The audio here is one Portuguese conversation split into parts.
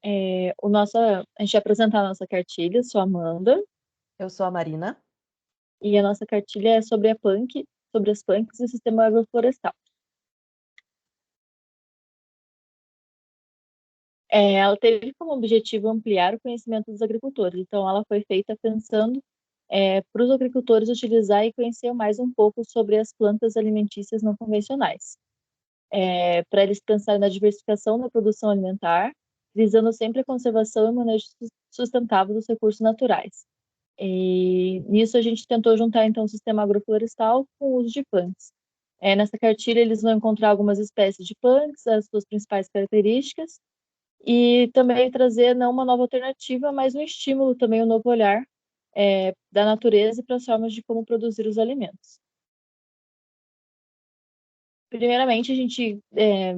A gente vai apresentar a nossa cartilha, sou a Amanda, Eu sou a Marina. e a nossa cartilha é sobre sobre as punks e o sistema agroflorestal. Ela teve como objetivo ampliar o conhecimento dos agricultores, então ela foi feita pensando para os agricultores utilizar e conhecer mais um pouco sobre as plantas alimentícias não convencionais, para eles pensarem na diversificação da produção alimentar, visando sempre a conservação e manejo sustentável dos recursos naturais. E nisso a gente tentou juntar então o sistema agroflorestal com o uso de punks. Nessa cartilha eles vão encontrar algumas espécies de punks, as suas principais características, e também trazer não uma nova alternativa, mas um estímulo também, um novo olhar da natureza e para as formas de como produzir os alimentos. Primeiramente, a gente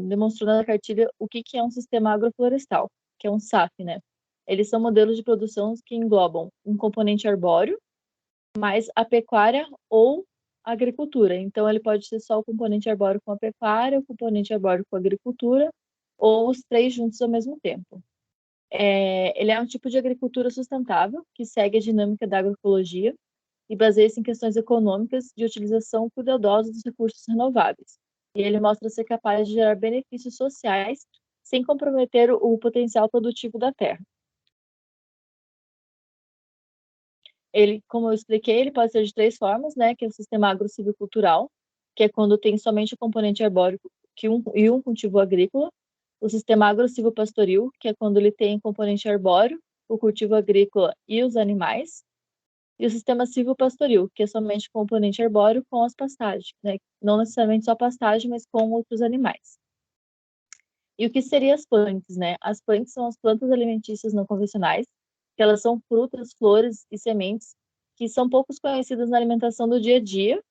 demonstrou na cartilha o que é um sistema agroflorestal, que é um SAF, né? Eles são modelos de produção que englobam um componente arbóreo, mais a pecuária ou a agricultura. Então, ele pode ser só o componente arbóreo com a pecuária, o componente arbóreo com a agricultura, ou os três juntos ao mesmo tempo. Ele é um tipo de agricultura sustentável que segue a dinâmica da agroecologia e baseia-se em questões econômicas de utilização cuidadosa dos recursos renováveis. E ele mostra ser capaz de gerar benefícios sociais sem comprometer o potencial produtivo da terra. Ele, como eu expliquei, ele pode ser de três formas, né? Que é o sistema agro-silvicultural, que é quando tem somente o componente arbóreo e um cultivo agrícola. O sistema agro-silvopastoril, que é quando ele tem componente arbóreo, o cultivo agrícola e os animais. E o sistema silvopastoril, que é somente componente arbóreo com as pastagens, né? Não necessariamente só pastagem, mas com outros animais. E o que seriam as plantas, né? As plantas são as plantas alimentícias não convencionais, que elas são frutas, flores e sementes que são poucos conhecidas na alimentação do dia a dia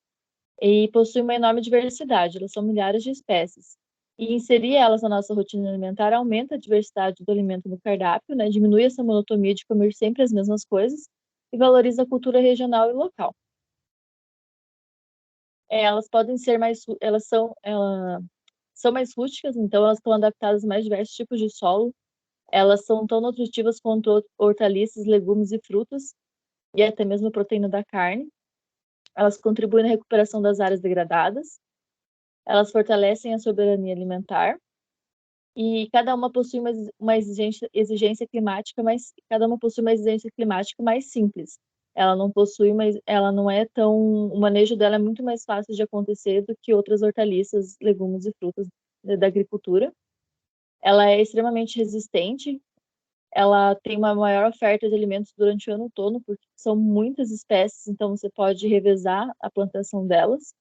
e possuem uma enorme diversidade, elas são milhares de espécies. E inserir elas na nossa rotina alimentar aumenta a diversidade do alimento no cardápio, né? Diminui essa monotonia de comer sempre as mesmas coisas e valoriza a cultura regional e local. Elas podem ser são mais rústicas, então elas estão adaptadas a mais diversos tipos de solo. Elas são tão nutritivas quanto hortaliças, legumes e frutas, e até mesmo a proteína da carne. Elas contribuem na recuperação das áreas degradadas. Elas fortalecem a soberania alimentar. E cada uma possui uma exigência climática mais simples. Ela não possui, mas ela não é tão. O manejo dela é muito mais fácil de acontecer do que outras hortaliças, legumes e frutas da agricultura. Ela é extremamente resistente. Ela tem uma maior oferta de alimentos durante o ano todo, porque são muitas espécies, então você pode revezar a plantação delas.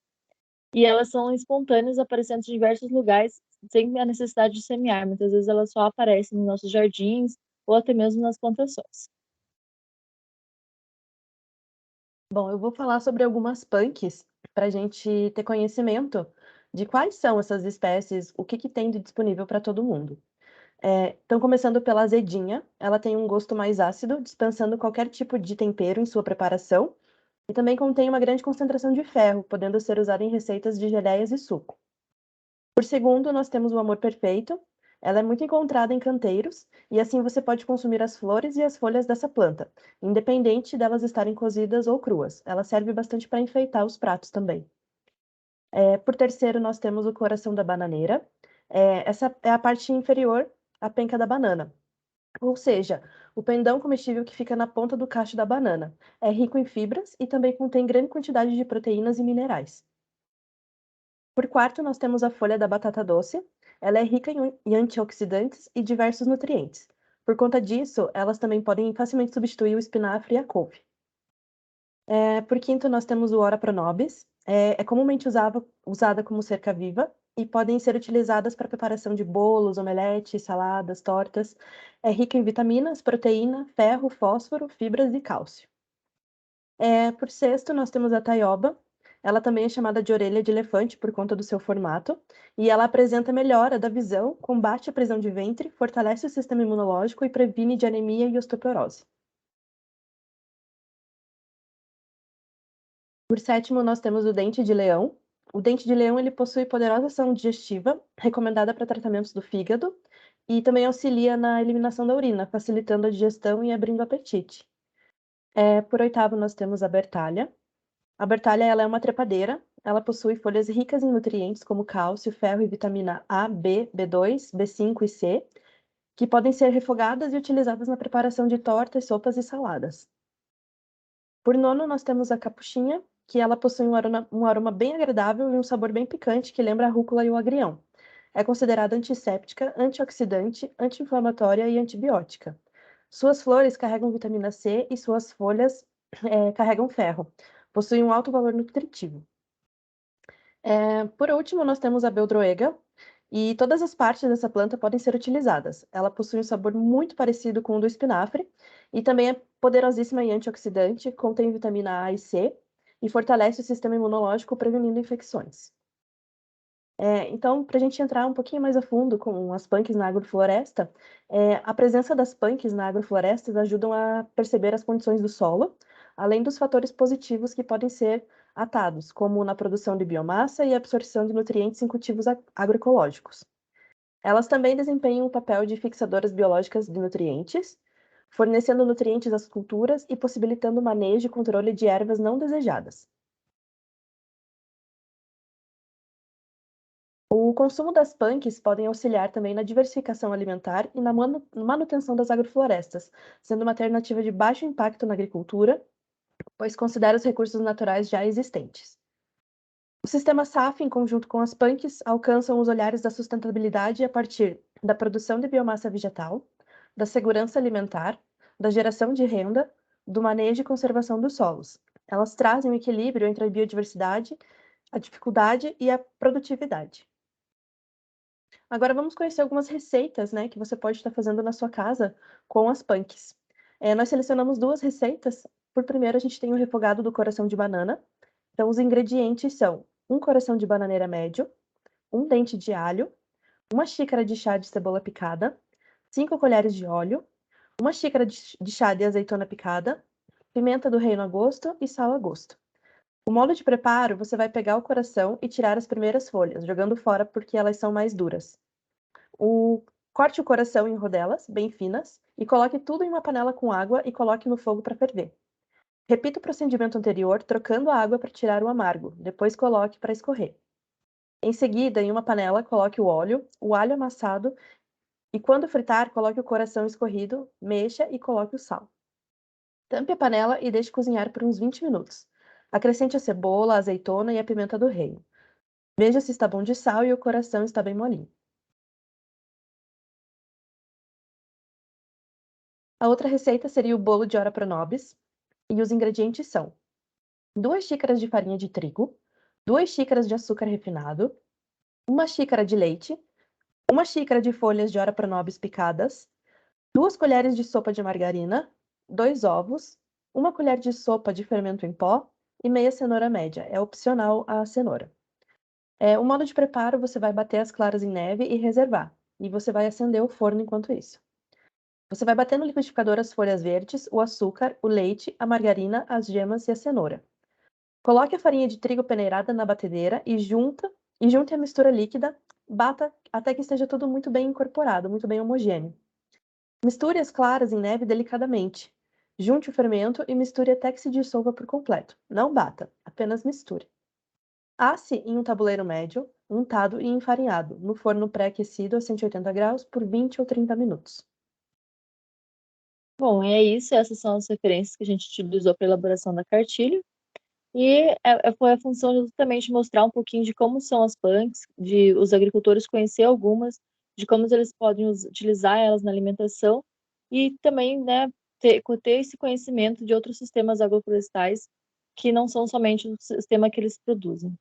E elas são espontâneas, aparecendo em diversos lugares, sem a necessidade de semear. Muitas vezes elas só aparecem nos nossos jardins ou até mesmo nas plantações. Bom, eu vou falar sobre algumas punks para a gente ter conhecimento de quais são essas espécies, o que tem de disponível para todo mundo. Então, começando pela azedinha, ela tem um gosto mais ácido, dispensando qualquer tipo de tempero em sua preparação, e também contém uma grande concentração de ferro, podendo ser usada em receitas de geleias e suco. Por segundo, nós temos o amor perfeito. Ela é muito encontrada em canteiros, e assim você pode consumir as flores e as folhas dessa planta, independente delas estarem cozidas ou cruas. Ela serve bastante para enfeitar os pratos também. Por terceiro, nós temos o coração da bananeira. Essa é a parte inferior, a penca da banana. Ou seja, o pendão comestível que fica na ponta do cacho da banana. É rico em fibras e também contém grande quantidade de proteínas e minerais. Por quarto, nós temos a folha da batata doce. Ela é rica em antioxidantes e diversos nutrientes. Por conta disso, elas também podem facilmente substituir o espinafre e a couve. Por quinto, nós temos o Ora pronobis. É comumente usada como cerca viva e podem ser utilizadas para preparação de bolos, omeletes, saladas, tortas. É rica em vitaminas, proteína, ferro, fósforo, fibras e cálcio. Por sexto, nós temos a taioba. Ela também é chamada de orelha de elefante por conta do seu formato, e ela apresenta melhora da visão, combate a prisão de ventre, fortalece o sistema imunológico e previne de anemia e osteoporose. Por sétimo, nós temos o dente de leão. O dente de leão ele possui poderosa ação digestiva, recomendada para tratamentos do fígado, e também auxilia na eliminação da urina, facilitando a digestão e abrindo o apetite. Por oitavo, nós temos a bertalha. A bertalha, ela é uma trepadeira. Ela possui folhas ricas em nutrientes como cálcio, ferro e vitamina A, B, B2, B5 e C, que podem ser refogadas e utilizadas na preparação de tortas, sopas e saladas. Por nono, nós temos a capuchinha, que ela possui um aroma bem agradável e um sabor bem picante, que lembra a rúcula e o agrião. É considerada antisséptica, antioxidante, anti-inflamatória e antibiótica. Suas flores carregam vitamina C e suas folhas carregam ferro. Possui um alto valor nutritivo. Por último, nós temos a beldroega, e todas as partes dessa planta podem ser utilizadas. Ela possui um sabor muito parecido com o do espinafre e também é poderosíssima em antioxidante, contém vitamina A e C e fortalece o sistema imunológico prevenindo infecções. Então, para a gente entrar um pouquinho mais a fundo com as punks na agrofloresta, a presença das punks na agrofloresta ajudam a perceber as condições do solo, além dos fatores positivos que podem ser atados, como na produção de biomassa e absorção de nutrientes em cultivos agroecológicos. Elas também desempenham o papel de fixadoras biológicas de nutrientes, fornecendo nutrientes às culturas e possibilitando o manejo e controle de ervas não desejadas. O consumo das punks podem auxiliar também na diversificação alimentar e na manutenção das agroflorestas, sendo uma alternativa de baixo impacto na agricultura, pois considera os recursos naturais já existentes. O sistema SAF, em conjunto com as punks, alcançam os olhares da sustentabilidade a partir da produção de biomassa vegetal, da segurança alimentar, da geração de renda, do manejo e conservação dos solos. Elas trazem um equilíbrio entre a biodiversidade, a dificuldade e a produtividade. Agora vamos conhecer algumas receitas, né, que você pode estar fazendo na sua casa com as punks. Nós selecionamos 2 receitas. Por primeiro, a gente tem o refogado do coração de banana. Então, os ingredientes são 1 coração de bananeira médio, 1 dente de alho, 1 xícara de chá de cebola picada, 5 colheres de óleo, 1 xícara de chá de azeitona picada, pimenta do reino a gosto e sal a gosto. O modo de preparo, você vai pegar o coração e tirar as primeiras folhas, jogando fora porque elas são mais duras. Corte o coração em rodelas bem finas e coloque tudo em uma panela com água e coloque no fogo para ferver. Repita o procedimento anterior, trocando a água para tirar o amargo. Depois coloque para escorrer. Em seguida, em uma panela, coloque o óleo, o alho amassado e quando fritar, coloque o coração escorrido, mexa e coloque o sal. Tampe a panela e deixe cozinhar por uns 20 minutos. Acrescente a cebola, a azeitona e a pimenta do reino. Veja se está bom de sal e o coração está bem molinho. A outra receita seria o bolo de ora pronobis, e os ingredientes são 2 xícaras de farinha de trigo, 2 xícaras de açúcar refinado, 1 xícara de leite, 1 xícara de folhas de ora pronobis picadas, 2 colheres de sopa de margarina, 2 ovos, 1 colher de sopa de fermento em pó e meia cenoura média. É opcional a cenoura. O modo de preparo, você vai bater as claras em neve e reservar. E você vai acender o forno enquanto isso. Você vai bater no liquidificador as folhas verdes, o açúcar, o leite, a margarina, as gemas e a cenoura. Coloque a farinha de trigo peneirada na batedeira e junte a mistura líquida, bata até que esteja tudo muito bem incorporado, muito bem homogêneo. Misture as claras em neve delicadamente. Junte o fermento e misture até que se dissolva por completo. Não bata, apenas misture. Asse em um tabuleiro médio, untado e enfarinhado, no forno pré-aquecido a 180 graus por 20 ou 30 minutos. Bom, e é isso. Essas são as referências que a gente utilizou para a elaboração da cartilha. E foi a função justamente mostrar um pouquinho de como são as punks, de os agricultores conhecer algumas, de como eles podem utilizar elas na alimentação e também, né, ter esse conhecimento de outros sistemas agroflorestais que não são somente o sistema que eles produzem.